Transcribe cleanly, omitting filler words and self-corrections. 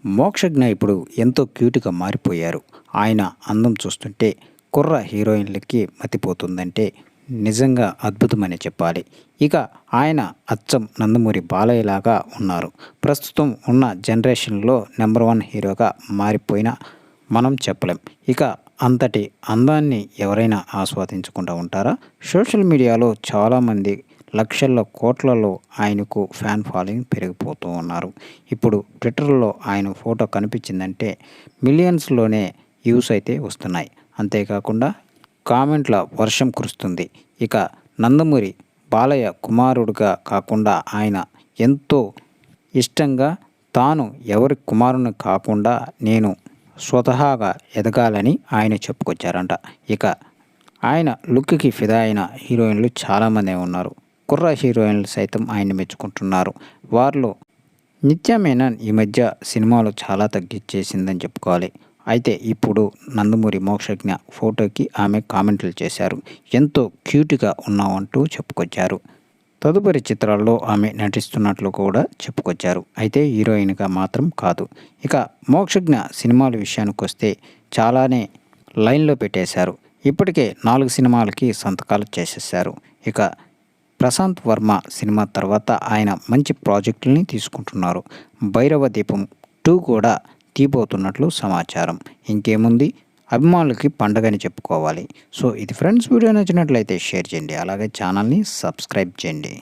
మోక్షజ్ఞ ఇప్పుడు ఎంతో క్యూట్‌గా మారిపోయారు. ఆయన అందం చూస్తుంటే కుర్ర హీరోయిన్‌లకి మతిపోతుందంటే నిజంగా అద్భుతమనే చెప్పాలి. ఇక ఆయన అచ్చం నందమూరి బాలయ్యలాగా ఉన్నారు. ప్రస్తుతం ఉన్న జనరేషన్‌లో నంబర్ 1 హీరోగా మారిపోయినా మనం చెప్పలేం. ఇక అంతటి అందాన్ని ఎవరైనా ఆస్వాదించకుండా ఉంటారా? సోషల్ మీడియాలో చాలామంది లక్షల్లో, కోట్లలో ఆయనకు ఫ్యాన్ ఫాలోయింగ్ పెరిగిపోతూ ఉన్నారు. ఇప్పుడు ట్విట్టర్‌లో ఆయన ఫోటో కనిపించిందంటే మిలియన్స్‌లోనే వ్యూస్ అయితే వస్తున్నాయి. అంతేకాకుండా కామెంట్ల వర్షం కురుస్తుంది. ఇక నందమూరి బాలయ్య కుమారుడుగా కాకుండా ఆయన ఎంతో ఇష్టంగా తాను ఎవరి కుమారుని కాకుండా నేను స్వతహాగా ఎదగాలని ఆయన చెప్పుకొచ్చారంట. ఇక ఆయన లుక్‌కి ఫిదా అయిన హీరోయిన్‌లు చాలామందే ఉన్నారు. కుర్ర హీరోయిన్‌లు సైతం ఆయన్ని మెచ్చుకుంటున్నారు. వారిలో నిత్య మేనన్ ఈ మధ్య సినిమాలు చాలా తగ్గిచ్చేసిందని చెప్పుకోవాలి. అయితే ఇప్పుడు నందమూరి మోక్షజ్ఞ ఫోటోకి ఆమె కామెంట్లు చేశారు. ఎంతో క్యూట్‌గా ఉన్నావంటూ చెప్పుకొచ్చారు. తదుపరి చిత్రాల్లో ఆమె నటిస్తున్నట్లు కూడా చెప్పుకొచ్చారు. అయితే హీరోయిన్‌గా మాత్రం కాదు. ఇక మోక్షజ్ఞ సినిమాల విషయానికొస్తే చాలానే లైన్‌లో పెట్టేశారు. ఇప్పటికే 4 సినిమాలకి సంతకాలు చేసేశారు. ఇక ప్రశాంత్ వర్మ సినిమా తర్వాత ఆయన మంచి ప్రాజెక్టుల్ని తీసుకుంటున్నారు. భైరవ దీపం 2 కూడా తీయబోతున్నట్లు సమాచారం. ఇంకేముంది, అభిమానులకి పండగని చెప్పుకోవాలి. సో ఇది ఫ్రెండ్స్, వీడియో నచ్చినట్లయితే షేర్ చేయండి. అలాగే ఛానల్ని సబ్స్క్రైబ్ చేయండి.